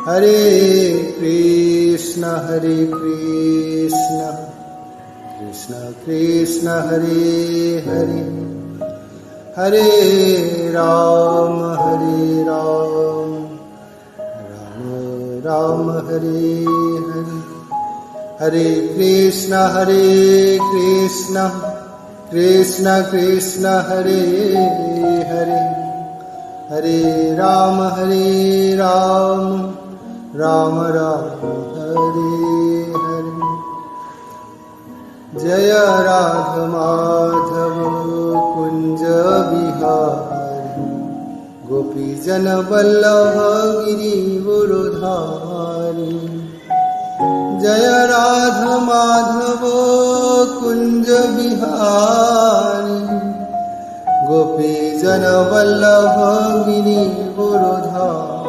Hare Krishna Krishna Krishna Hare Hare, Hare Ram Ram Ram Hare Hare, Hare Krishna Krishna Krishna Hare Hare, Hare Ram Ram Ram Hare Hare. Jai Radha Madhav Kunj Bihari, Gopi Jan Vallabh Girivardhari. Jai Radha Madhav Kunj Bihari, Gopi Jan Vallabh Girivardhari.